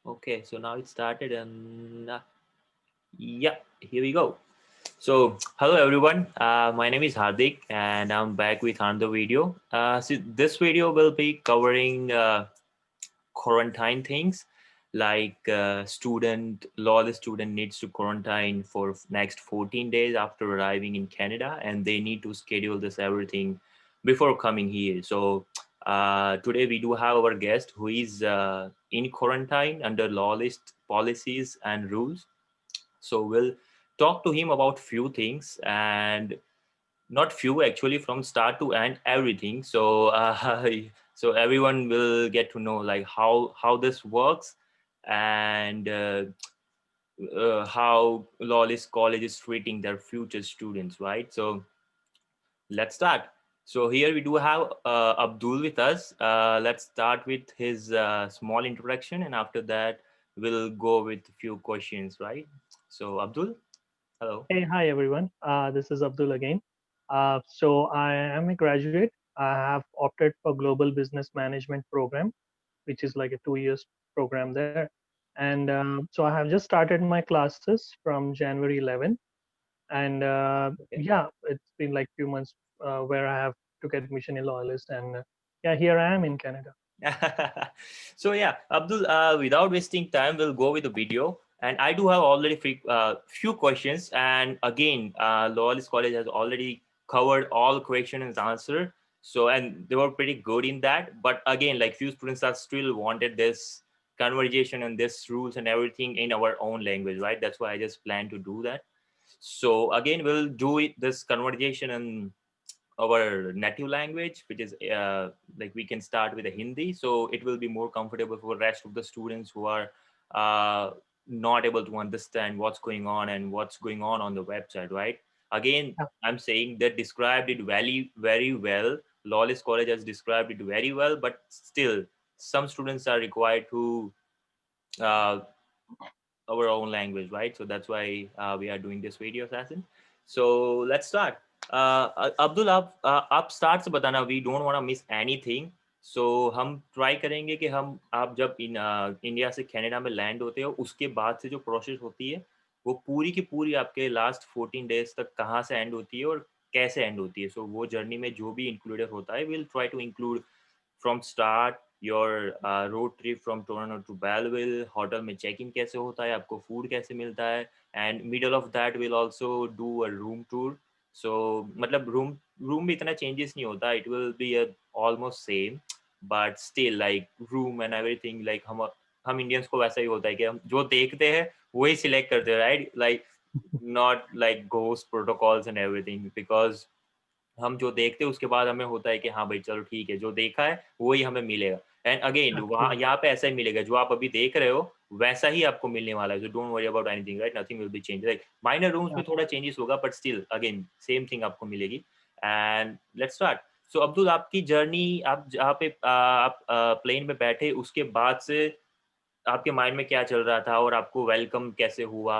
Okay, so now it started and yeah, here we go. So, hello everyone. My name is Hardik and I'm back with another video. So this video will be covering quarantine things like lawless student needs to quarantine for next 14 days after arriving in Canada, and they need to schedule this everything before coming here. So today we do have our guest who is in quarantine under lawless policies and rules. So we'll talk to him about few things, and not few actually, from start to end everything. So so everyone will get to know like how this works, and how lawless college is treating their future students, right? So let's start. So here we do have Abdul with us. Let's start with his small introduction, and after that we'll go with a few questions, right? So Abdul, hello. Hey, hi everyone. This is Abdul again. So I am a graduate. I have opted for Global Business Management program, which is like a 2 years program there. And so I have just started my classes from January 11. And Okay. yeah, it's been like few months where I have took admission in Loyalist. And yeah, here I am in Canada. So yeah, Abdul, without wasting time, we'll go with the video. And I do have already few questions. And again, Loyalist College has already covered all question and answer. So and they were pretty good in that. But again, like few students are still wanted this conversation and this rules and everything in our own language, right? That's why I just plan to do that. So again, we'll do this conversation and our native language, which is like we can start with a Hindi, so it will be more comfortable for the rest of the students who are uh, not able to understand what's going on and what's going on the website, right? Again, Yeah, I'm saying that described it very well. Lawless College has described it very well, but still, some students are required to uh, our own language, right? So that's why we are doing this video session. So let's start. Abdul आप start से बताना, we don't want to miss anything. So हम try करेंगे कि हम आप जब India से कनाडा में लैंड होते हो उसके बाद से जो प्रोसेस होती है वो पूरी की पूरी आपके लास्ट 14 डेज तक कहाँ से एंड होती है और कैसे एंड होती है. सो वो जर्नी में जो भी इंक्लूडेड होता है will try to include from start your road trip from Toronto to Belleville, hotel में चेक इन कैसे होता है, आपको फूड कैसे मिलता है, and middle of that will also do a room tour. So मतलब रूम रूम में इतना चेंजेस नहीं होता, it will be almost same, but still like room and everything like हम इंडियंस को वैसा ही होता है कि हम जो देखते हैं वही सिलेक्ट करते हैं, right? Like not like ghost protocols and everything, because हम जो देखते हैं उसके बाद हमें होता है कि हाँ भाई चलो ठीक है, जो देखा है वही हमें मिलेगा. एंड अगेन वहाँ absolutely. यहाँ पे ऐसा ही मिलेगा, जो आप अभी देख रहे हो वैसा ही आपको मिलने वाला है. So don't worry about anything, right? Nothing will be change, like minor rooms Yeah. में थोड़ा चेंजेस होगा, but still again same thing आपको मिलेगी. And let's start. So Abdul, आपकी जर्नी, आप जहाँ पे आप प्लेन में बैठे उसके बाद से आपके माइंड में क्या चल रहा था और आपको वेलकम कैसे हुआ,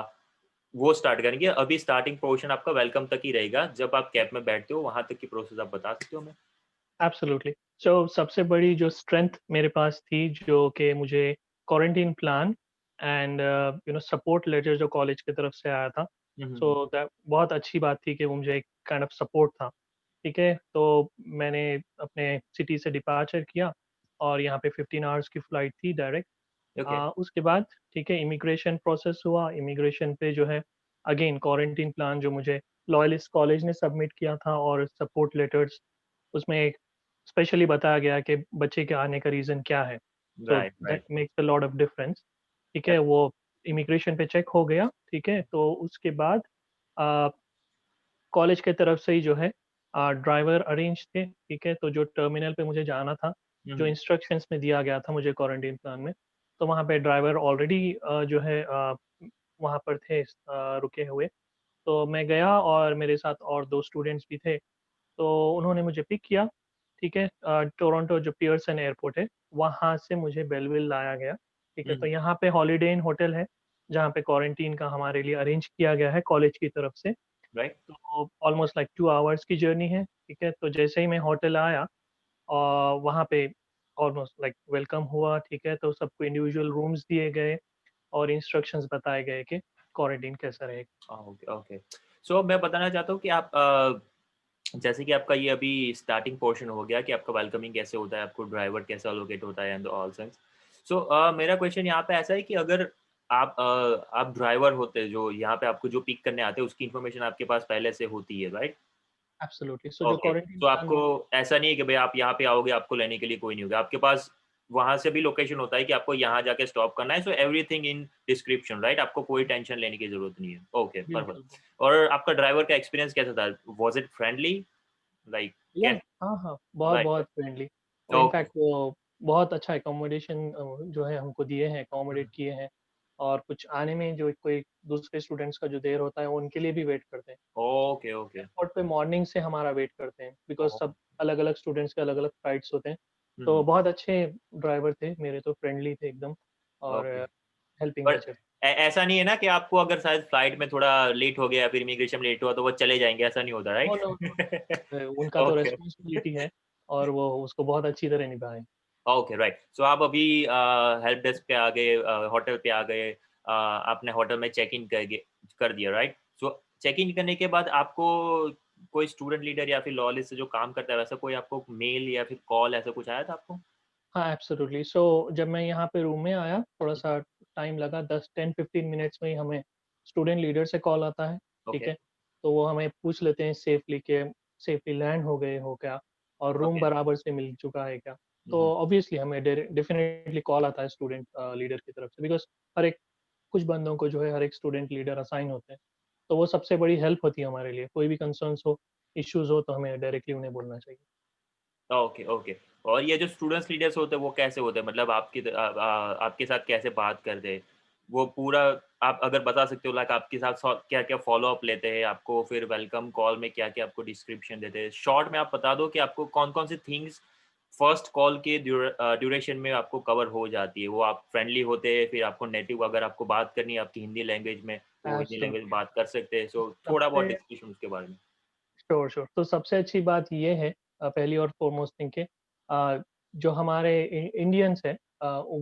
वो स्टार्ट करेंगे. अभी स्टार्टिंग पोर्शन आपका वेलकम तक ही रहेगा, जब आप कैब में बैठते हो वहां तक की प्रोसेस आप बता सकते हो हमें? एब्सोल्युटली। सो सबसे बड़ी जो स्ट्रेंथ मेरे पास थी, जो कि मुझे quarantine plan and support letter जो कॉलेज की तरफ से आया था, सो हम्म. दैट बहुत अच्छी बात थी कि वो मुझे एक काइंड ऑफ सपोर्ट था। ठीक है, तो मैंने अपने सिटी से डिपार्चर किया और यहाँ पे 15 आवर्स की फ़्लाइट थी डायरेक्ट। ओके. उसके बाद ठीक है, इमिग्रेशन प्रोसेस हुआ। इमिग्रेशन पे जो है अगेन क्वारंटाइन प्लान जो मुझे लॉयलिस्ट कॉलेज ने सबमिट किया था, और सपोर्ट लेटर्स उसमें एक स्पेशली बताया गया कि बच्चे के आने का रीज़न क्या है। So right, that right. Makes a lot of difference. ठीक है, वो इमिग्रेशन पे चेक हो गया। ठीक है, तो उसके बाद अ, कॉलेज की तरफ से ही जो है ड्राइवर अरेंज थे। ठीक है, तो जो टर्मिनल पे मुझे जाना था, जो इंस्ट्रक्शंस में दिया गया था मुझे क्वारंटाइन प्लान में, तो वहाँ पे ड्राइवर ऑलरेडी जो है वहाँ पर थे रुके हुए। तो मैं गया और मेरे साथ और 2 स्टूडेंट्स भी थे। तो उन्होंने मुझे पिक किया। ठीक है, टोरंटो जो पियर्सन एयरपोर्ट है, वहाँ से मुझे बेलविल लाया गया। ठीक है, तो यहाँ पे हॉलिडे इन होटल है, जहाँ पे क्वारंटाइन का हमारे लिए अरेंज किया गया है कॉलेज की तरफ से। राइट. तो ऑलमोस्ट लाइक 2 आवर्स की जर्नी है। ठीक है, तो जैसे ही मैं होटल आया और वहाँ पे ऑलमोस्ट लाइक वेलकम हुआ, ठीक है? तो सबको इंडिविजुअल रूम्स दिए गए और इंस्ट्रक्शंस बताए गए कि क्वारंटाइन कैसा रहेगा। Okay, okay. सो मैं बताना चाहता हूँ कि आप जैसे कि आपका ये अभी स्टार्टिंग पोर्शन हो गया कि आपका वेलकमिंग कैसे होता है, आपको ड्राइवर कैसा लोकेट होता है एंड ऑल थिंग्स। सो मेरा क्वेश्चन यहाँ पे ऐसा है कि अगर आप ड्राइवर होते जो यहाँ पे आपको जो पिक करने आते हैं उसकी इन्फॉर्मेशन आपके पास पहले से होती है, राइट? एब्सोल्युटली। सो जो ओके, क्वारंटाइन तो प्लान आपको ऐसा नहीं है कि भई आप यहाँ पे आओगे, आपको लेने के लिए कोई नहीं होगा। आपके पास वहाँ से भी लोकेशन होता है कि आपको यहाँ जाके स्टॉप करना है, so everything in description, right? आपको कोई टेंशन लेने की ज़रूरत नहीं है। Okay, perfect. बिल्कुल, बिल्कुल। और आपका ड्राइवर का एक्सपीरियंस कैसा था? Was it friendly? लाइक या कैस हाँ, हाँ, राइट, बहुत-बहुत फ्रेंडली और ओके, इनफैक्ट वो बहुत अच्छा अकोमोडेशन जो है हमको दिए हैं, हुँ, अकोमोडेट किए हैं और कुछ आने में जो कोई दूसरे स्टूडेंट्स का जो देर होता है, वो उनके लिए भी वेट करते हैं। Okay, okay. एयरपोर्ट पे मॉर्निंग से हमारा वेट करते हैं बिकॉज़ ओह! सब अलग-अलग स्टूडेंट्स के अलग-अलग फ्लाइट्स होते हैं। हुँ, तो हुँ, बहुत अच्छे ड्राइवर थे, मेरे तो फ्रेंडली थे एकदम और ओके। Helping but nature. ऐसा नहीं है ना कि आपको अगर शायद फ्लाइट में थोड़ा लेट हो गया, फिर इमिग्रेशन में लेट हुआ तो वो चले जाएँगे, ऐसा नहीं होता, नो, राइट? नो, नो, उनका तो ओके। रिस्पॉन्सिबिलिटी है और वो उसको बहुत अच्छी तरह निभाएँ। Okay, right. सो आप अभी हेल्प डेस्क पे आ गए, होटल पे आ गए, आपने होटल में चेक इन कर दिया, राइट? सो चेक इन करने के बाद आपको कोई स्टूडेंट लीडर या फिर लॉ लिस्ट से जो काम करता है, वैसा कोई आपको मेल या फिर कॉल ऐसा कुछ आया था आपको? हाँ, एब्सोल्युटली। सो जब मैं यहाँ पे रूम में आया, थोड़ा-सा टाइम लगा 10 10-15 मिनट्स में ही हमें स्टूडेंट लीडर से कॉल आता है, ठीक ओके, है? तो वो हमें पूछ लेते हैं सेफली लैंड हो गए हो क्या? और रूम ओके। बराबर से मिल चुका है क्या? हुँ, तो हुँ। ऑब्वियसली हमें डेफिनिटली कॉल आता है स्टूडेंट लीडर की तरफ से बिकॉज़ हर एक कुछ बंदों को जो है हर एक स्टूडेंट लीडर असाइन होते हैं। तो वो सबसे बड़ी हेल्प होती है हमारे लिए। कोई भी कंसर्न्स हो, इश्यूज़ हो तो हमें डायरेक्टली उन्हें बोलना चाहिए। Okay, okay. और ये जो स्टूडेंट्स लीडर्स होते हैं, वो कैसे होते हैं? मतलब आपके साथ कैसे बात करते हैं? वो पूरा आप अगर बता सकते हो लाइक आपके साथ क्या-क्या फ़ॉलो-अप लेते हैं? आपको फिर वेलकम कॉल में क्या-क्या आपको डिस्क्रिप्शन देते हैं? शॉर्ट में आप बता दो कि आपको कौन-कौन सी थिंग्स फर्स्ट कॉल के ड्यूरेशन में आपको कवर हो जाती है? वो आप फ्रेंडली होते हैं, फिर आपको नेटिव अगर आपको बात करनी है आपकी हिंदी लैंग्वेज में, तो वो हिंदी लैंग्वेज में एब्सोल्युटली। बात कर सकते हैं। सो थोड़ा बहुत सबसे डिस्क्रिप्शन उसके बारे में। Sure, sure. तो सबसे अच्छी बात ये है पहली और फ़ॉरमोस्ट थिंग कि जो हमारे इंडियंस हैं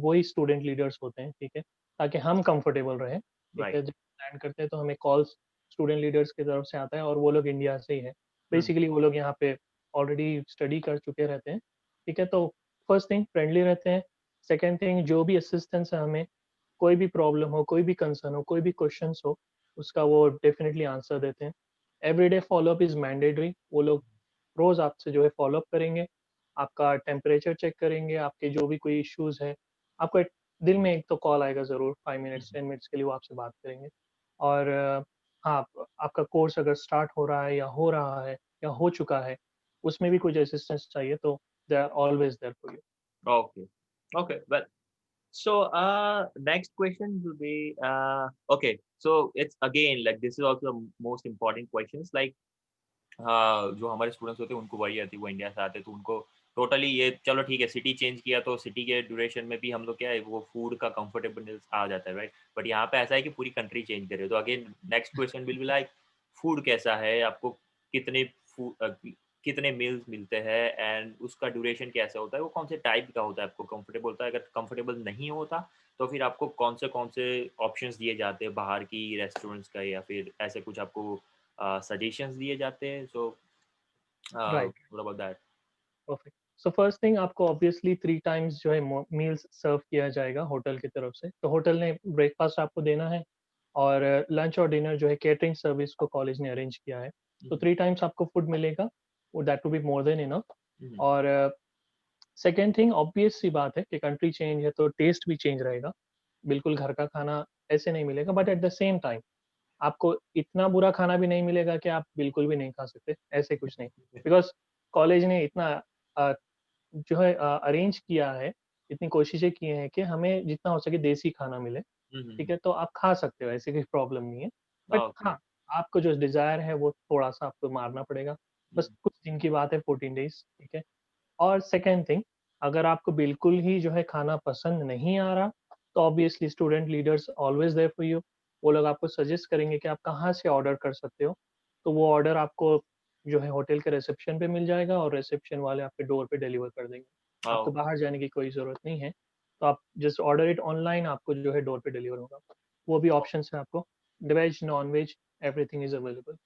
वही स्टूडेंट लीडर्स होते हैं, ठीक है? ताकि हम कंफर्टेबल रहें, ठीक राइट। है? जब लैंड करते हैं तो हमें कॉल्स स्टूडेंट लीडर्स की तरफ से आता है और वो लोग इंडिया से ही हैं। हुँ, बेसिकली वो लोग यहाँ पे ऑलरेडी स्टडी कर चुके रहते हैं, ठीक है? तो फर्स्ट थिंग फ्रेंडली रहते हैं। सेकंड थिंग जो भी असिस्टेंस है हमें कोई भी प्रॉब्लम हो, कोई भी कंसर्न हो, कोई भी क्वेश्चन्स हो, उसका वो डेफिनिटली आंसर देते हैं। एवरीडे फ़ॉलो-अप इज़ मैंडेटरी वो लोग रोज़ आपसे जो है फ़ॉलो-अप करेंगे, आपका टेम्परेचर चेक करेंगे, आपके जो भी कोई इश्यूज़ हैं, आपको एक दिन में एक तो कॉल आएगा ज़रूर 5 हुँ, मिनट्स, हुँ। 10 मिनट्स के लिए वो आपसे बात करेंगे। और हाँ, आपका कोर्स अगर स्टार्ट हो रहा है या हो रहा है या हो चुका है, उसमें भी कुछ असिस्टेंस चाहिए तो they are always there for you. Okay. Okay. Well, so next question will be okay. So it's again like this is also the most important questions. Like जो हमारे स्टूडेंट्स होते हैं उनको वही आती है, वो इंडिया से आते हैं तो उनको टोटली ये चलो ठीक है सिटी चेंज किया तो सिटी के ड्यूरेशन में भी हम लोग क्या है वो फूड का कंफर्टेबलनेस आ जाता है राइट बट यहाँ पे ऐसा है कि पूरी कंट्री चेंज करे तो again next question will be like food कैसा है आपको कितने कितने मील्स मिलते हैं एंड उसका ड्यूरेशन कैसा होता है वो कौन से टाइप का होता है आपको कंफर्टेबल होता है अगर कंफर्टेबल नहीं होता तो फिर आपको कौन से ऑप्शंस दिए जाते हैं बाहर की रेस्टोरेंट्स का या फिर ऐसे कुछ आपको सजेशंस दिए जाते हैं so right. What about that perfect. So first thing आपको ऑब्वियसली 3 टाइम्स जो है मील्स सर्व किया जाएगा होटल की तरफ से। तो होटल ने ब्रेकफास्ट आपको देना है और लंच और डिनर जो है कैटरिंग सर्विस को कॉलेज ने अरेंज किया है। तो 3 टाइम्स आपको फूड मिलेगा, वो that will be more than enough. और सेकंड थिंग ऑब्वियस सी बात है कि कंट्री चेंज है तो टेस्ट भी चेंज रहेगा। बिल्कुल घर का खाना ऐसे नहीं मिलेगा but at the same time आपको इतना बुरा खाना भी नहीं मिलेगा कि आप बिल्कुल भी नहीं खा सकते, ऐसे कुछ नहीं। बिकॉज़ कॉलेज ने इतना अ, जो है अरेंज किया है, इतनी कोशिशें की हैं कि हमें जितना हो सके देसी खाना मिले, ठीक है? तो आप खा सकते हो, ऐसी कोई प्रॉब्लम नहीं है। बट ओके हाँ, आपको जो डिज़ायर है वो थोड़ा-सा आपको मारना पड़ेगा। बस कुछ दिन की बात है 14 डेज़, ठीक है? और सेकंड थिंग अगर आपको बिल्कुल ही जो है खाना पसंद नहीं आ रहा, तो obviously student leaders always there for you. वो लोग आपको सजेस्ट करेंगे कि आप कहाँ से ऑर्डर कर सकते हो। तो वो ऑर्डर आपको जो है होटल के रिसेप्शन पे मिल जाएगा और रिसेप्शन वाले आपके डोर पे डिलीवर कर देंगे। आपको बाहर जाने की कोई ज़रूरत नहीं है। तो आप जस्ट ऑर्डर इट ऑनलाइन, आपको जो है डोर पे डिलीवर होगा। वो भी ऑप्शंस है आपको, veg, non-veg everything is available.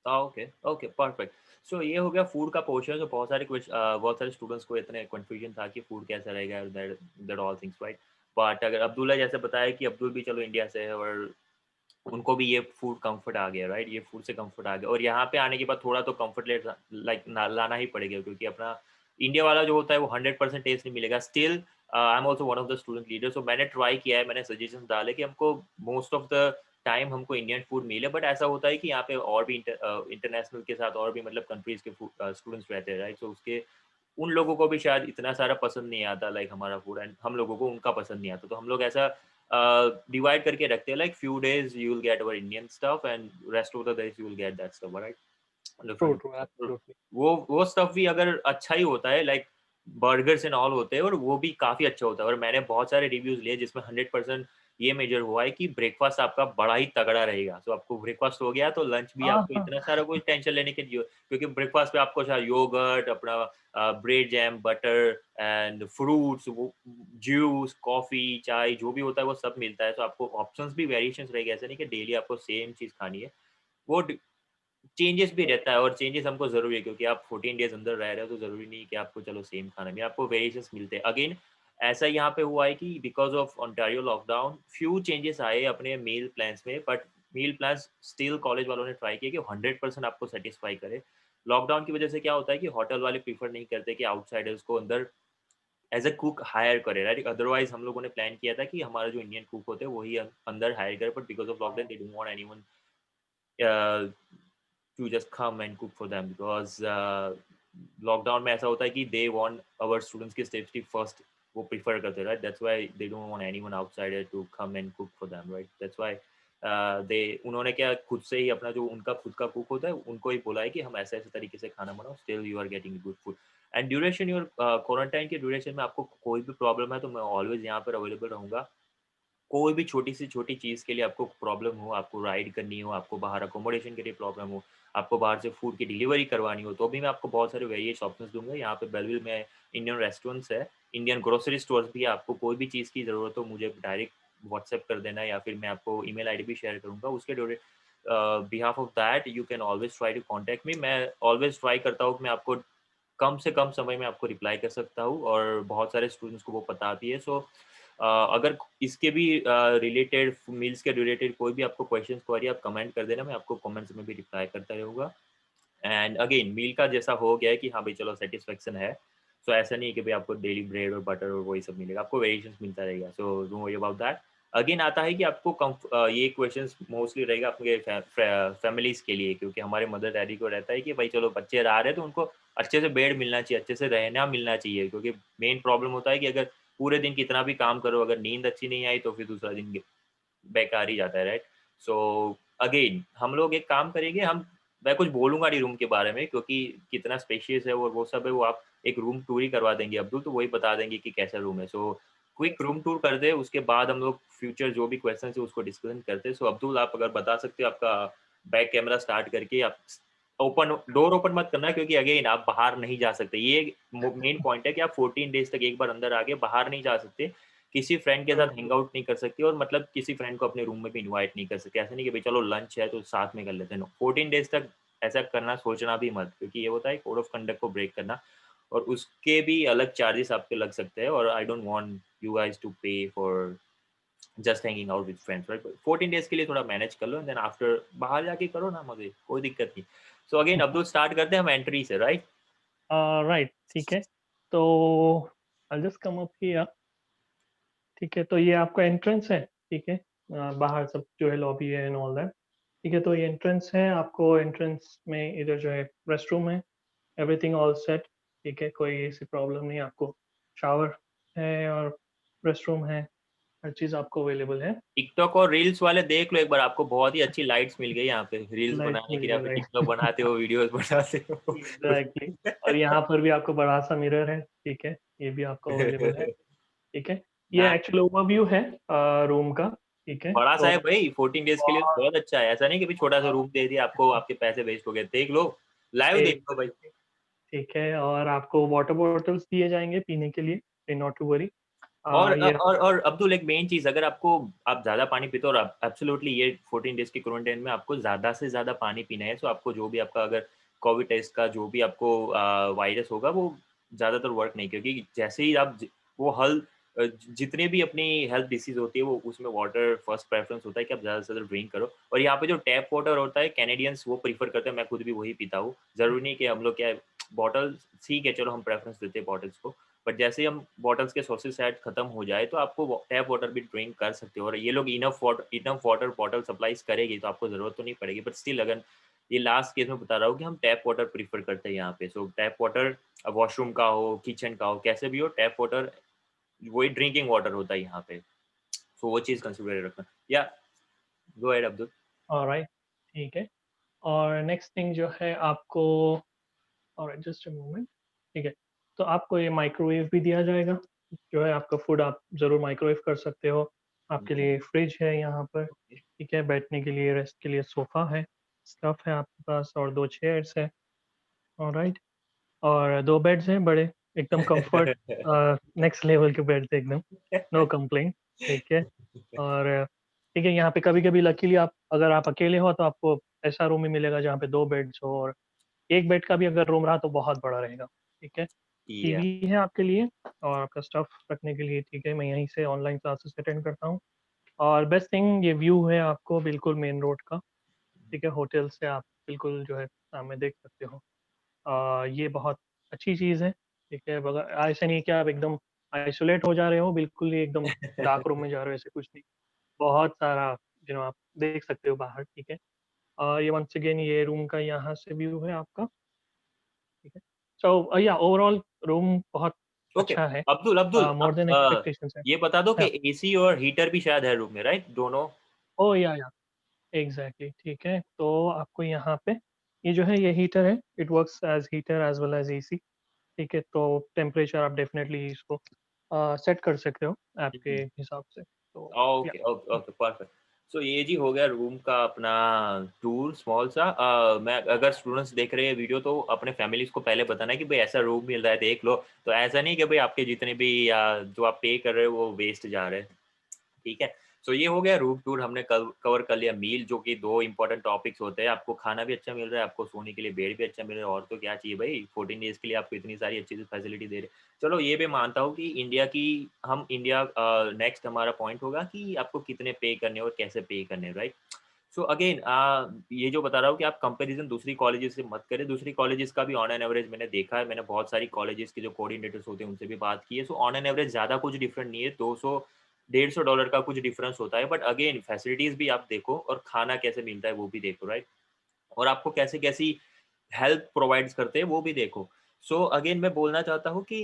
Okay, okay, perfect. So ये हो गया फूड का पोर्शन। तो बहुत सारे स्टूडेंट्स को इतने कन्फ्यूजन था कि फूड कैसा रहेगा, that that all things, right? But अगर अब्दुल्ला जैसे बताया कि अब्दुल भी चलो इंडिया से है और उनको भी ये फूड कम्फर्ट आ गया, राइट? ये फूड से कम्फर्ट आ गया और यहाँ पे आने के बाद थोड़ा तो कम्फर्ट लाइक लाना ही पड़ेगा, क्योंकि अपना इंडिया वाला जो होता है वो 100% टेस्ट नहीं मिलेगा। Still I am also one of the student leader, so मैंने ट्राई किया है, मैंने सजेशन डाले कि हमको मोस्ट ऑफ द टाइम हमको इंडियन फूड मिले, बट ऐसा होता है कि यहाँ पे और भी इंटरनेशनल के साथ और भी मतलब कंट्रीज के स्टूडेंट्स रहते हैं, राइट? सो उसके उन लोगों को भी शायद इतना सारा पसंद नहीं आता लाइक हमारा फूड, एंड हम लोगों को उनका पसंद नहीं आता। तो हम लोग ऐसा डिवाइड करके रखते हैं, like few days you will get our Indian stuff and rest of the days you will get that stuff, right? True, different. True, absolutely. वो स्टफ भी अगर अच्छा ही होता है, लाइक बर्गर्स एंड ऑल होते हैं, और वो भी काफ़ी अच्छा होता है। और मैंने बहुत सारे रिव्यूज़ लिए जिसमें 100% ये मेजर हुआ है कि ब्रेकफ़ास्ट आपका बड़ा ही तगड़ा रहेगा। सो आपको ब्रेकफ़ास्ट हो गया तो लंच भी हाँ, आपको हाँ। इतना सारा कोई टेंशन लेने की क्योंकि ब्रेकफ़ास्ट पे आपको शायद योगर्ट, अपना bread, jam, butter and fruits, वो जूस, कॉफ़ी, चाय जो भी होता है वो सब मिलता है। तो आपको ऑप्शंस भी वेरिएशंस रहेंगे, ऐसा नहीं कि डेली आपको सेम चीज़ खानी है। वो चेंजेस भी रहता है और चेंजेस हमको ज़रूरी है, क्योंकि आप 14 डेज़ अंदर रह रहे हो तो ज़रूरी नहीं है कि आपको चलो सेम खाना मिले, आपको वेरिएशंस मिलते हैं। अगेन ऐसा यहाँ पे हुआ है कि because of Ontario lockdown few changes आए अपने मील प्लान्स में, but meal plans still college वालों ने ट्राई किया कि 100% आपको सैटिस्फाई करे। लॉकडाउन की वजह से क्या होता है कि होटल वाले प्रेफ़र नहीं करते कि आउटसाइडर्स को अंदर एज़ अ कुक हायर करे, राइट? अदरवाइज़ हम लोगों ने प्लान किया था कि हमारा जो इंडियन कुक होते हैं वही अंदर हायर करे, but because of lockdown they don't want anyone a to just come and cook for them, because lockdown में ऐसा होता है कि दे वांट आवर स्टूडेंट्स की सेफ्टी फर्स्ट, वो प्रेफर करते हैं, right? That's why they don't want anyone outsider to come and cook for them, right? That's why they उन्होंने क्या खुद से ही अपना जो उनका खुद का कुक होता है उनको ही बोला है कि हम ऐसे ऐसे तरीके से खाना बनाओ, still you are getting good food. And duration your quarantine के ड्यूरेशन में आपको कोई भी प्रॉब्लम है तो मैं ऑलवेज यहाँ पर अवेलेबल रहूंगा। कोई भी छोटी से छोटी चीज़ के लिए आपको प्रॉब्लम हो, आपको राइड करनी हो, आपको बाहर अकोमोडेशन के लिए प्रॉब्लम हो, आपको बाहर से फूड की डिलीवरी करवानी हो, तो भी मैं आपको बहुत सारे वेरियस ऑप्शंस दूँगा। यहाँ पे बेलविल में इंडियन रेस्टोरेंट्स है, इंडियन ग्रोसरी स्टोर्स भी है। आपको कोई भी चीज़ की ज़रूरत हो मुझे डायरेक्ट व्हाट्सएप कर देना, या फिर मैं आपको ईमेल आईडी भी शेयर करूँगा। उसके behalf of that you can always try to contact me. मैं ऑलवेज़ ट्राई करता हूँ कि मैं आपको कम से कम समय में आपको रिप्लाई कर सकता हूँ, और बहुत सारे स्टूडेंट्स को वो पता भी है। सो अगर इसके भी रिलेटेड मील्स के रिलेटेड कोई भी आपको क्वेश्चन क्वेरी आप कमेंट कर देना, मैं आपको कमेंट्स में भी रिप्लाई करता रहूँगा। एंड अगेन मील का जैसा हो गया है कि हाँ भाई चलो सेटिस्फेक्शन है, सो ऐसा नहीं है कि भाई आपको डेली ब्रेड और बटर और वही सब मिलेगा, आपको वेरिएशंस मिलता रहेगा। सो don't worry about that. Again आता है कि आपको ये क्वेश्चंस मोस्टली रहेगा अपने फैमिलीज के लिए, क्योंकि हमारे मदर डैडी को रहता है कि भाई चलो बच्चे आ रहे हैं तो उनको अच्छे से बेड मिलना चाहिए, अच्छे से रहना मिलना चाहिए, क्योंकि मेन प्रॉब्लम होता है कि अगर पूरे दिन कितना भी काम करो, अगर नींद अच्छी नहीं आई तो फिर दूसरा दिन बेकार ही जाता है, राइट? सो अगेन हम लोग एक काम करेंगे, हम मैं कुछ बोलूंगा नहीं रूम के बारे में, क्योंकि कितना स्पेशियस है और वो सब है, वो आप एक रूम टूर ही करवा देंगे अब्दुल, तो वही बता देंगे कि कैसा रूम है। सो क्विक रूम टूर कर दे, उसके बाद हम लोग फ्यूचर जो भी क्वेश्चन है उसको डिस्कशन करते हैं। सो अब्दुल आप अगर बता सकते हो आपका बैक कैमरा स्टार्ट करके, आप ओपन डोर ओपन मत करना, क्योंकि अगेन आप बाहर नहीं जा सकते, ये मेन पॉइंट है कि आप 14 डेज तक एक बार अंदर आके बाहर नहीं जा सकते, किसी फ्रेंड के ट्रू, साथ हैंग आउट नहीं कर सकते, और मतलब किसी फ्रेंड को अपने रूम में भी इनवाइट नहीं कर सकते। ऐसा नहीं कि भाई चलो लंच है तो साथ में कर लेते हैं, नो, 14 डेज तक ऐसा करना सोचना भी मत, क्योंकि ये होता है कोड ऑफ कंडक्ट को ब्रेक करना, और उसके भी अलग चार्जेस आपके लग सकते हैं, और I don't want you guys to pay for just hanging out with friends, right? 14 days के लिए थोड़ा मैनेज कर लो, एंड देन आफ्टर बाहर जाके करो ना मजे, कोई दिक्कत नहीं। सो अगेन अब्दुल स्टार्ट करते हैं हम एंट्री से, राइट? राइट, ठीक है। तो I will just come up here, ठीक है? तो ये आपका एंट्रेंस है, ठीक है? बाहर सब जो है लॉबी है एंड ऑल दैट, ठीक है? तो ये एंट्रेंस है, आपको एंट्रेंस में इधर जो है रेस्टरूम है, एवरीथिंग ऑल सेट, ठीक है? कोई ऐसी प्रॉब्लम नहीं है आपको। शावर है और रेस्टरूम है, हर चीज़ आपको अवेलेबल है। टिकटॉक और रील्स वाले देख लो एक बार, आपको बहुत ही अच्छी लाइट्स मिल गई यहाँ पे रील्स लाइट बनाने के मिल लिए, गया, आप टिकटॉक राइट। बनाते हो, वीडियोस बनाते हो। एग्ज़ैक्टली। और यहाँ पर भी आपको बड़ा-सा मिरर है, ठीक है? ये भी आपको अवेलेबल है, ठीक है? ये ना, एक्चुअल ओवरव्यू है रूम का, ठीक है? बड़ा सा तो है भाई, 14 डेज के लिए तो बहुत बहुत अच्छा है। ऐसा नहीं कि भी छोटा सा रूम दे दिया आपको, आपके पैसे वेस्ट हो गए। देख लो, लाइव देख लो भाई। ठीक है, और आपको वाटर बॉटल्स दिए जाएँगे पीने के लिए, नॉट टू वरी। ये और अब्दुल, एक मेन चीज़, अगर आपको आप ज़्यादा पानी पीते हो और आप एब्सोल्युटली ये 14 डेज़ की क्वारंटाइन में आपको ज़्यादा से ज़्यादा पानी पीना है, सो आपको जो भी आपका अगर कोविड टेस्ट का जो भी आपको वायरस होगा वो ज़्यादातर वर्क नहीं, क्योंकि जैसे ही आप ज वो जितने भी अपनी हेल्थ डिसीज़ होती है वो उसमें वाटर फर्स्ट प्रेफ़रेंस होता है कि आप ज़्यादा से ज़्यादा ड्रिंक करो। और यहाँ पे जो टैप वाटर होता है कैनेडियंस वो प्रेफ़र करते हैं, मैं खुद भी वही पीता हूँ। ज़रूरी नहीं कि हम लोग क्या है, बॉटल्स ठीक है, चलो हम प्रेफ़रेंस देते हैं बॉटल्स को। बट जैसे ही हम बॉटल्स के सोर्सेज शायद खत्म हो जाए तो आपको टैप वाटर भी ड्रिंक कर सकते हो, और ये लोग इनफ वाटर बॉटल सप्लाईज करेगी तो आपको ज़रूरत तो नहीं पड़ेगी, बट स्टिल अगर ये लास्ट केस में बता रहा हूँ कि हम टैप वाटर प्रीफर करते हैं यहाँ पे। सो टैप वाटर वॉशरूम का हो, किचन का हो, कैसे भी हो, टैप वाटर वही ड्रिंकिंग वाटर होता है यहाँ पे। सो वो चीज़ कंसिडर रखना। या गो अहेड अब्दुल। ऑलराइट, ठीक है। और नेक्स्ट थिंग जो है आपको, ऑलराइट जस्ट अ मोमेंट, ठीक है। तो आपको ये माइक्रोवेव भी दिया जाएगा, जो है आपका फूड आप ज़रूर माइक्रोवेव कर सकते हो। आपके लिए फ्रिज है यहाँ पर, ठीक है, बैठने के लिए, रेस्ट के लिए सोफ़ा है, स्टफ़ है आपके पास और 2 चेयर्स है, ऑलराइट। और 2 बेड्स हैं बड़े, एकदम कम्फ़र्ट, नेक्स्ट लेवल के बेड्स एकदम, नो कंप्लेंट, ठीक है। और ठीक है, यहाँ पे कभी-कभी लकीली अगर आप अकेले हो तो आपको ऐसा रूम ही मिलेगा जहाँ पे 2 बेड्स हो, और 1 बेड का भी अगर रूम रहा तो बहुत बड़ा रहेगा, ठीक है। या टीवी है आपके लिए और आपका स्टफ़ रखने के लिए, ठीक है, मैं यहीं से ऑनलाइन क्लासेस अटेंड करता हूँ। और बेस्ट थिंग ये व्यू है आपको बिल्कुल मेन रोड का, ठीक है, होटल से आप बिल्कुल जो है सामने देख सकते हो। ये बहुत अच्छी चीज़ है, ठीक है, बगैर ऐसा नहीं कि आप एकदम आइसोलेट हो जा रहे हो, बिल्कुल ही एकदम डार्क रूम में जा रहे हो, ऐसा कुछ नहीं। बहुत सारा आप देख सकते हो बाहर, ठीक है। ये वंस अगेन ये रूम का यहाँ से व्यू है आपका, ठीक है। सो या ओवरऑल रूम बहुत ओके। अच्छा है, अब्दुल अब्दुल मोर आप देन एक्सपेक्टेशंस है। ये बता दो कि या एसी और हीटर भी शायद है रूम में, राइट? दोनों? ओह या एग्ज़ैक्टली, ठीक है। तो आपको यहाँ पे ये जो है ये हीटर है, it works as heater as well as AC, ठीक है। तो टेम्परेचर आप डेफ़िनेटली इसको सेट कर सकते हो आपके हिसाब से। तो या okay, okay, okay, perfect. So ये जी हो गया रूम का अपना टूर स्मॉल सा। मैं अगर स्टूडेंट्स देख रहे हैं वीडियो तो अपने फैमिलीज़ को पहले बताना है कि भई ऐसा रूम मिल रहा है, देख लो। तो ऐसा नहीं कि भई आपके जितने भी जो आप पे कर रहे हो वो वेस्ट जा रहे हैं। ठीक है? सो ये हो गया रूम टूर, हमने कवर कर लिया मील, जो कि 2 इम्पोर्टेंट टॉपिक्स होते हैं। आपको खाना भी अच्छा मिल रहा है, आपको सोने के लिए बेड भी अच्छा मिल रहा है, और तो क्या चाहिए भई? 14 डेज़ के लिए आपको इतनी सारी अच्छी-सी फैसिलिटी दे रहे हैं। चलो ये भी मानता हूँ कि इंडिया नेक्स्ट हमारा पॉइंट होगा कि आपको कितने पे करने हैं और कैसे पे करने हैं, राइट? सो अगेन ये जो बता रहा हूँ कि आप कंपैरिज़न दूसरी कॉलेजेस से मत करें। दूसरी कॉलेजेस का भी ऑन एन एवरेज मैंने देखा है। मैंने बहुत सारी कॉलेजेस के जो कोऑर्डिनेटर्स होते हैं उनसे भी बात की है। सो ऑन एन एवरेज ज़्यादा कुछ डिफरेंट नहीं है। 200 $150 का कुछ डिफरेंस होता है, बट अगेन फैसिलिटीज़ भी आप देखो और खाना कैसे मिलता है वो भी देखो, राइट? और आपको कैसी-कैसी हेल्प प्रोवाइड्स करते हैं वो भी देखो। सो अगेन मैं बोलना चाहता हूँ कि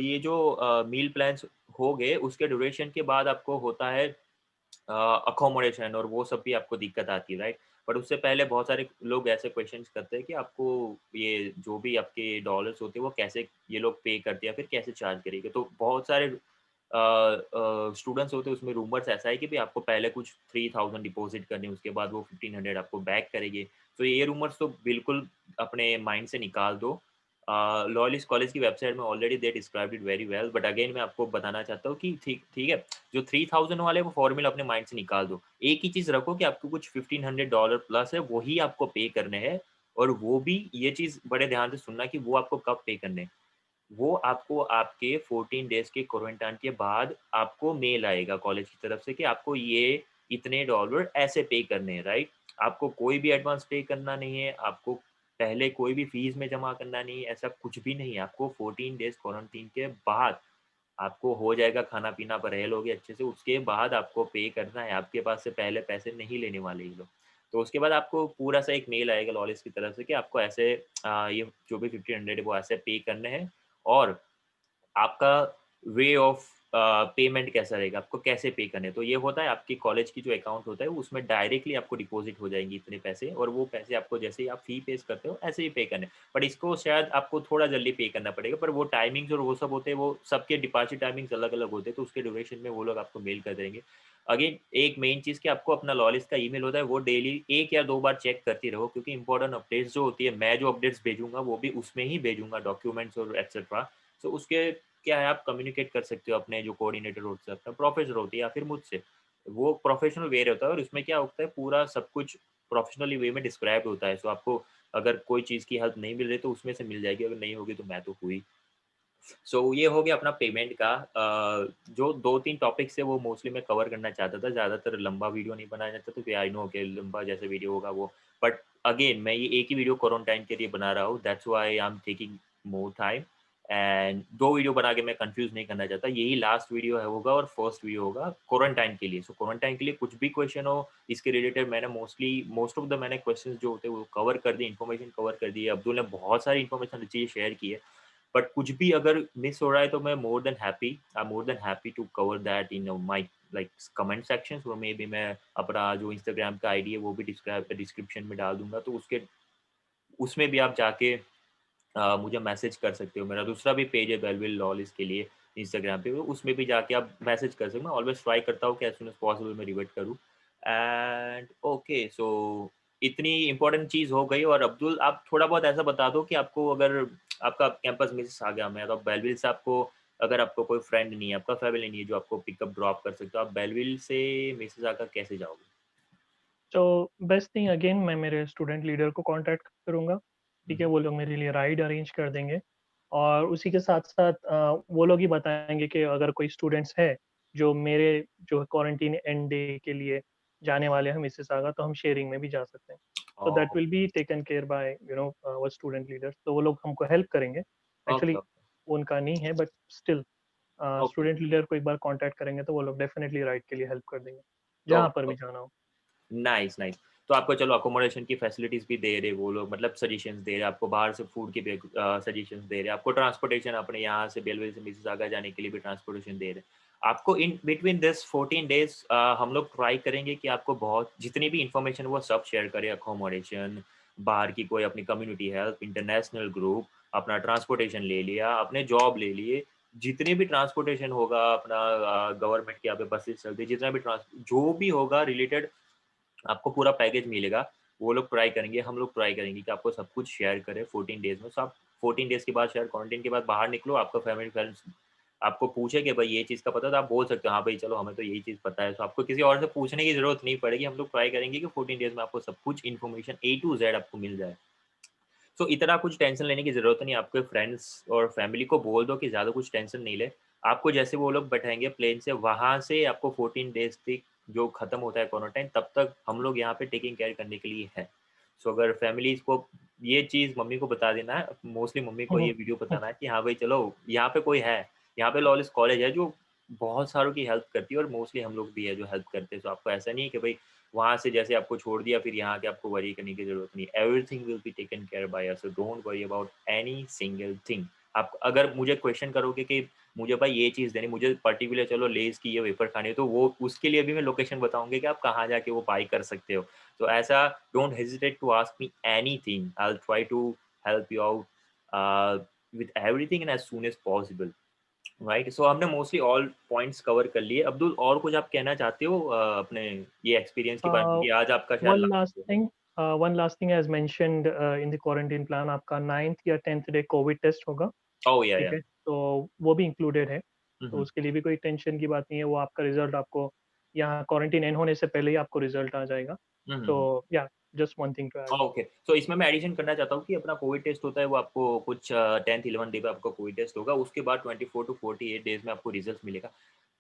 ये जो मील प्लान्स हो गए उसके ड्यूरेशन के बाद आपको होता है अकोमोडेशन, और वो सब भी आपको दिक्कत आती है, राइट? बट उससे पहले बहुत सारे लोग ऐसे क्वेश्चंस करते हैं कि आपको ये जो भी आपके डॉलर्स होते हैं वो कैसे ये लोग पे करते हैं, फिर कैसे चार्ज करेंगे? तो बहुत सारे स्टूडेंट्स होते हैं, उसमें रूमर्स ऐसा है कि भई आपको पहले कुछ 3000 डिपॉज़िट करने, उसके बाद वो 1500 आपको बैक करेंगे। तो ये रूमर्स तो बिल्कुल अपने माइंड से निकाल दो। लॉयलिस कॉलेज की वेबसाइट में already they described it very well, but again मैं आपको बताना चाहता हूँ कि ठीक ठीक है, जो 3000 वाले वो फ़ॉर्मूला अपने माइंड से निकाल दो। एक ही चीज़ रखो कि आपको कुछ $1500 प्लस है, वही आपको पे करने हैं, और वो भी ये चीज़ बड़े ध्यान से सुनना कि वो आपको कब पे करने हैं। वो आपको आपके 14 डेज़ के क्वारंटाइन के बाद आपको मेल आएगा कॉलेज की तरफ से कि आपको ये इतने डॉलर ऐसे पे करने हैं, राइट? आपको कोई भी एडवांस पे करना नहीं है, आपको पहले कोई भी फीस में जमा करना नहीं है, ऐसा कुछ भी नहीं है। आपको 14 डेज़ क्वारंटाइन के बाद आपको हो जाएगा, खाना-पीना आप रह लोगे अच्छे से, उसके बाद आपको पे करना है, आपके पास से पहले पैसे नहीं लेने वाले ये लोग। तो उसके बाद आपको पूरा-सा एक मेल आएगा लॉलेस की तरफ से कि आपको ऐसे ये जो भी 1500 है वो ऐसे पे करने हैं, और आपका वे ऑफ पेमेंट कैसा रहेगा, आपको कैसे पे करने हैं। तो ये होता है आपके कॉलेज की जो अकाउंट होता है उसमें डायरेक्टली आपको डिपॉज़िट हो जाएँगे इतने पैसे, और वो पैसे आपको जैसे ही आप फ़ी पे करते हो ऐसे ही पे करने हैं। बट इसको शायद आपको थोड़ा जल्दी पे करना पड़ेगा, पर वो टाइमिंग्स और वो सब होते हैं, वो सबके डिपार्चर टाइमिंग्स अलग-अलग होते हैं, तो उसके ड्यूरेशन में वो लोग आपको मेल कर देंगे। अगेन एक मेन चीज़ कि आपको अपना लॉलिस का ईमेल होता है वो डेली 1 या 2 बार चेक करते रहो, क्योंकि इम्पोर्टेंट अपडेट्स जो होती है, मैं जो अपडेट्स भेजूँगा वो भी उसमें ही भेजूँगा, डॉक्यूमेंट्स और एटसेट्रा। सो उसके क्या है, आप कम्युनिकेट कर सकते हो अपने जो कोऑर्डिनेटर होते हैं, अपना प्रोफेसर होती है या फिर मुझसे। वो प्रोफेशनल वे रहता है और उसमें क्या होता है, पूरा सब कुछ प्रोफेशनली वे में डिस्क्राइब होता है। सो आपको अगर कोई चीज़ की हेल्प नहीं मिल रही तो उसमें से मिल जाएगी, अगर नहीं होगी तो मैं तो हुई। सो ये हो गया अपना पेमेंट का। जो 2-3 टॉपिक्स है वो मोस्टली मैं कवर करना चाहता था, ज़्यादातर लंबा वीडियो नहीं बनाना चाहता, तो आई नो कि लंबा जैसे वीडियो होगा वो, बट अगेन मैं ये एक ही वीडियो क्वारंटाइन के लिए बना रहा हूँ, that's why I am taking more time, and 2 video बना के मैं कंफ्यूज नहीं करना चाहता। यही लास्ट वीडियो है होगा और फर्स्ट वीडियो होगा क्वारंटाइन के लिए। सो क्वारंटाइन के लिए कुछ भी क्वेश्चन हो इसके रिलेटेड, मैंने मोस्ट ऑफ द मैंने क्वेश्चंस जो होते हैं वो कवर कर दिए, इन्फॉर्मेशन कवर कर दी है। अब्दुल ने बहुत सारी इन्फॉर्मेशन चीज़ें शेयर की है, बट कुछ भी अगर मिस हो रहा है तो मैं more than happy to cover that in my like comment sections, और मे बी मैं अपना जो इंस्टाग्राम का आईडी है वो भी डिस्क्रिप्शन में डाल दूंगा, तो उसके उसमें भी आप जाके मुझे मैसेज कर सकते हो। मेरा दूसरा भी पेज है बेलविल लॉल इसके लिए इंस्टाग्राम पे, उसमें भी जाके आप मैसेज कर सकते हो। मैं ऑलवेज ट्राई करता हूँ कि एज सून एज पॉसिबल मैं रिवर्ट करूँ। एंड ओके, सो इतनी इंपॉर्टेंट चीज़ हो गई। और अब्दुल, आप थोड़ा बहुत ऐसा बता दो कि आपको अगर आपका कैंपस मिस आ गया, मैं तो बेलविल से आपको, अगर आपको कोई फ्रेंड नहीं है, आपका फैमिली नहीं है जो आपको पिकअप ड्रॉप कर सकते हो, आप बेलविल से मिसिसागा कैसे जाओगे? तो बेस्ट थिंग अगेन मैं मेरे स्टूडेंट लीडर को कॉन्टैक्ट करूँगा, ठीक है? हम्म, वो लोग मेरे लिए राइड अरेंज कर देंगे और उसी के साथ-साथ वो लोग ही बताएँगे कि अगर कोई स्टूडेंट्स है, जो मेरे जो क्वारंटाइन एंड डे के लिए जाने वाले हैं मिसिसागा, तो हम शेयरिंग में भी जा सकते हैं। तो that will be taken care by our student leaders, तो वो लोग हमको हेल्प करेंगे। ओके एक्चुअली उनका नहीं है but still okay. Student leader को एक बार कॉन्टैक्ट करेंगे तो वो लोग डेफिनिटली राइड के लिए हेल्प कर देंगे, तो जहाँ पर भी जाना हो। Nice, nice. तो आपको चलो अकोमोडेशन की फैसिलिटीज़ भी दे रहे वो लोग, मतलब सजेशंस दे रहे हैं, आपको बाहर से फूड की भी सजेशंस दे रहे हैं, आपको ट्रांसपोर्टेशन अपने यहाँ से बेलवली से मिसिसागा जाने के लिए भी ट्रांसपोर्टेशन दे रहे हैं। आपको इन बिटवीन दिस 14 डेज़ हम लोग ट्राई करेंगे कि आपको बहुत जितनी भी इन्फॉर्मेशन वो सब शेयर करें, अकोमोडेशन, बाहर की कोई अपनी कम्युनिटी हेल्प, इंटरनेशनल ग्रुप, अपना ट्रांसपोर्टेशन ले लिया, अपने जॉब ले लिए, जितने भी ट्रांसपोर्टेशन होगा अपना, गवर्नमेंट की यहाँ पे बसेस चलती है, जितना भी जो भी होगा रिलेटेड आपको पूरा पैकेज मिलेगा। वो लोग ट्राई करेंगे, हम लोग ट्राई करेंगे कि आपको सब कुछ शेयर करें 14 डेज़ में। सो आप 14 डेज़ के बाद शायद क्वारंटाइन के बाद बाहर निकलो, आपका फैमिली फ्रेंड्स आपको पूछे कि भाई ये चीज़ का पता था, आप बोल सकते हो हाँ भाई चलो हमें तो यही चीज़ पता है। तो आपको किसी और से पूछने की ज़रूरत नहीं पड़ेगी। हम लोग ट्राई करेंगे कि 14 डेज़ में आपको सब कुछ इन्फॉर्मेशन ए टू ज़ेड आपको मिल जाए। सो इतना कुछ टेंशन लेने की ज़रूरत नहीं है। आपके फ्रेंड्स और फैमिली को बोल दो कि ज़्यादा कुछ टेंशन नहीं ले। आपको जैसे वो लोग बैठाएँगे प्लेन से, वहाँ से आपको 14 डेज़ तक जो खत्म होता है क्वारंटाइन, तब तक हम लोग यहाँ पे टेकिंग केयर करने के लिए हैं। सो अगर फैमिलीज़ को ये चीज़ मम्मी को बता देना है, मोस्टली मम्मी को हुँ, ये हुँ, वीडियो हुँ। बताना है कि हाँ भाई चलो, यहाँ पे कोई है। यहाँ पे लॉलेस कॉलेज है जो बहुत सारों की हेल्प करती है, और मोस्टली हम लोग भी है जो हेल्प करते हैं। सो आपको ऐसा नहीं है कि भाई वहाँ से जैसे आपको छोड़ दिया फिर यहाँ आके आपको वरी करने की ज़रूरत नहीं। Everything will be taken care by us, so don't worry about any single thing. आप अगर मुझे क्वेश्चन करोगे कि मुझे भाई ये चीज़ देनी, मुझे पर्टिकुलर चलो लेज़ की ये वेफ़र खानी है, तो वो उसके लिए भी मैं लोकेशन बताऊँगी कि आप कहाँ जाके वो बाय कर सकते हो। तो ऐसा don't hesitate to ask me anything, I will try to help you out with everything and as soon as possible. Right, so हमने मोस्टली ऑल पॉइंट्स कवर कर लिए। अब्दुल, और कुछ आप कहना चाहते हो अपने ये एक्सपीरियंस के बारे में Uh, कि आज आपका शायद one last लास्ट है? thing, as mentioned in the quarantine plan, आपका 9th या 10th डे कोविड टेस्ट होगा, ओह या ठीक या। है? तो वो भी इंक्लूडेड है, तो हम्म, उसके लिए भी कोई टेंशन की बात नहीं है, वो आपका रिज़ल्ट आपको यहाँ क्वारंटाइन एंड होने से पहले ही आपको रिज़ल्ट आ जाएगा। तो हम्म। या just one thing to add. Okay, so इसमें मैं एडिशन करना चाहता हूँ कि अपना कोविड टेस्ट होता है वो आपको कुछ 10th 11th डे पे आपका कोविड टेस्ट होगा, उसके बाद 24 टू 48 डेज में आपको रिजल्ट मिलेगा।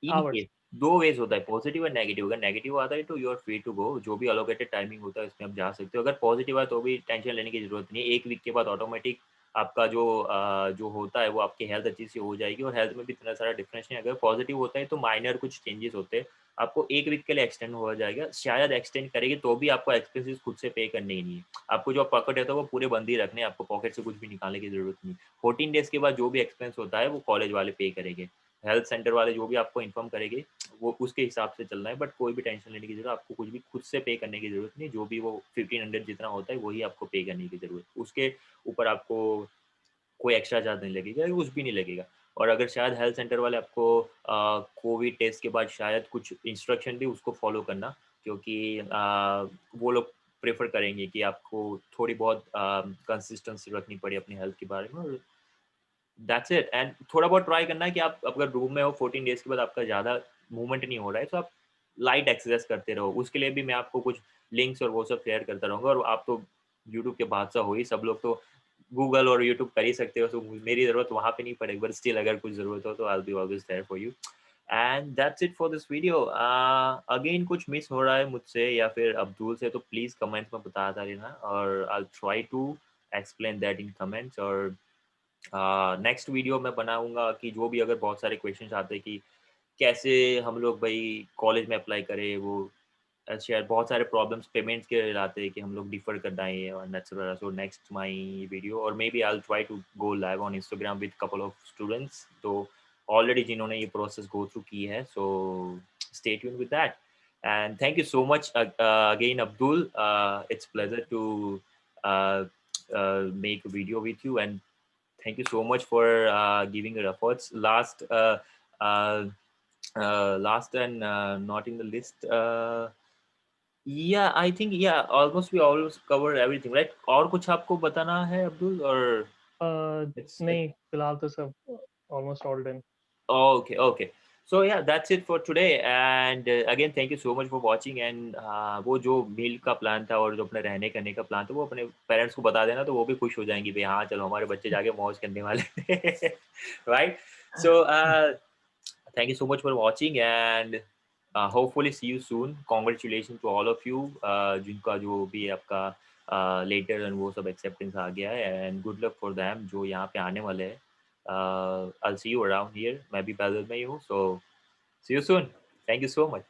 In hours. केस दो वेज होता है, पॉजिटिव और नेगेटिव। अगर नेगेटिव आता है तो you are free to go, जो भी अलोकेटेड टाइमिंग होता है उसमें आप जा सकते हो। अगर पॉजिटिव है तो भी टेंशन लेने की जरूरत नहीं है, एक वीक के बाद ऑटोमेटिक आपका जो होता है वो आपकी हेल्थ अच्छी सी हो जाएगी, और हेल्थ में भी इतना सारा डिफरेंस नहीं है। अगर पॉजिटिव होता है तो माइनर कुछ चेंजेस होते हैं, आपको एक वीक के लिए एक्सटेंड हो जाएगा, शायद एक्सटेंड करेगी तो भी आपको एक्सपेंसेस खुद से पे करने ही नहीं है। आपको जो पॉकेट है तो वो पूरे बंद ही रखने हैं, आपको पॉकेट से कुछ भी निकालने की ज़रूरत नहीं। 14 डेज़ के बाद जो भी एक्सपेंस होता है वो कॉलेज वाले पे करेंगे। हेल्थ सेंटर वाले जो भी आपको इन्फॉर्म करेंगे वो उसके हिसाब से चलना है, बट कोई भी टेंशन लेने की जरूरत, आपको कुछ भी खुद से पे करने की जरूरत नहीं, जो भी वो 1500 जितना होता है वही आपको पे करने की जरूरत, उसके ऊपर आपको कोई एक्स्ट्रा चार्ज नहीं लगेगा, कुछ भी नहीं लगेगा। और अगर शायद हेल्थ सेंटर वाले आपको कोविड टेस्ट के बाद शायद कुछ इंस्ट्रक्शन दी, उसको फॉलो करना, क्योंकि वो लोग प्रेफर करेंगे कि आपको थोड़ी बहुत कंसिस्टेंसी रखनी पड़े अपनी हेल्थ के बारे में, और दैट्स इट। एंड थोड़ा बहुत ट्राई करना है कि आप अगर रूम में हो 14 डेज के बाद आपका ज़्यादा मूवमेंट नहीं हो रहा है, तो आप लाइट एक्सरसाइज करते रहो। उसके लिए भी मैं आपको कुछ लिंक्स और वो सब शेयर करता रहूँगा, और आप तो यूट्यूब के बादशाह हो ही, सब लोग तो गूगल और यूट्यूब कर ही सकते हो, तो मेरी ज़रूरत वहाँ पे नहीं पड़ेगी, बट स्टिल अगर कुछ ज़रूरत हो तो I will be always there for you. And that's it for this video. Again कुछ मिस हो रहा है मुझसे या फिर अब्दुल से, तो प्लीज़ कमेंट्स में बताता रहना, और I will try to explain that in comments. और नेक्स्ट वीडियो मैं बनाऊँगा कि जो भी अगर बहुत सारे क्वेश्चंस आते हैं कि कैसे हम लोग भाई कॉलेज में अप्लाई करें, वो शायद बहुत सारे प्रॉब्लम्स पेमेंट्स के लाते हैं कि हम लोग डिफर कर दाएँ and etcetera. So next my video, और maybe I will try to go live on Instagram with couple of students, तो ऑलरेडी जिन्होंने ये प्रोसेस गो थ्रू की है। So stay tuned with that, and thank you so much again Abdul. It's pleasure to make a video with you, and thank you so much for giving your efforts. Uh, Last and not in the list. Yeah, I think yeah, almost we almost covered everything, right? और कुछ आपको बताना है अब्दुल, और it's नहीं, फिलहाल तो सब almost all done. okay, okay. So yeah, that's it for today. And again, thank you so much for watching. And वो जो मील का प्लान था और जो अपने रहने करने का प्लान था, वो अपने पेरेंट्स को बता देना, तो वो भी खुश हो जाएंगे भाई, हाँ चलो हमारे बच्चे जाके मौज करने वाले थे। Right? So thank you so much for watching, and hopefully see you soon. Congratulations to all of you जिनका जो भी आपका लेटर एंड वो सब एक्सेप्टेंस आ गया है, and good luck for them जो यहाँ पे आने वाले हैं। I'll see you around here. मैं भी पैदल में ही हूँ, so see you soon. Thank you so much.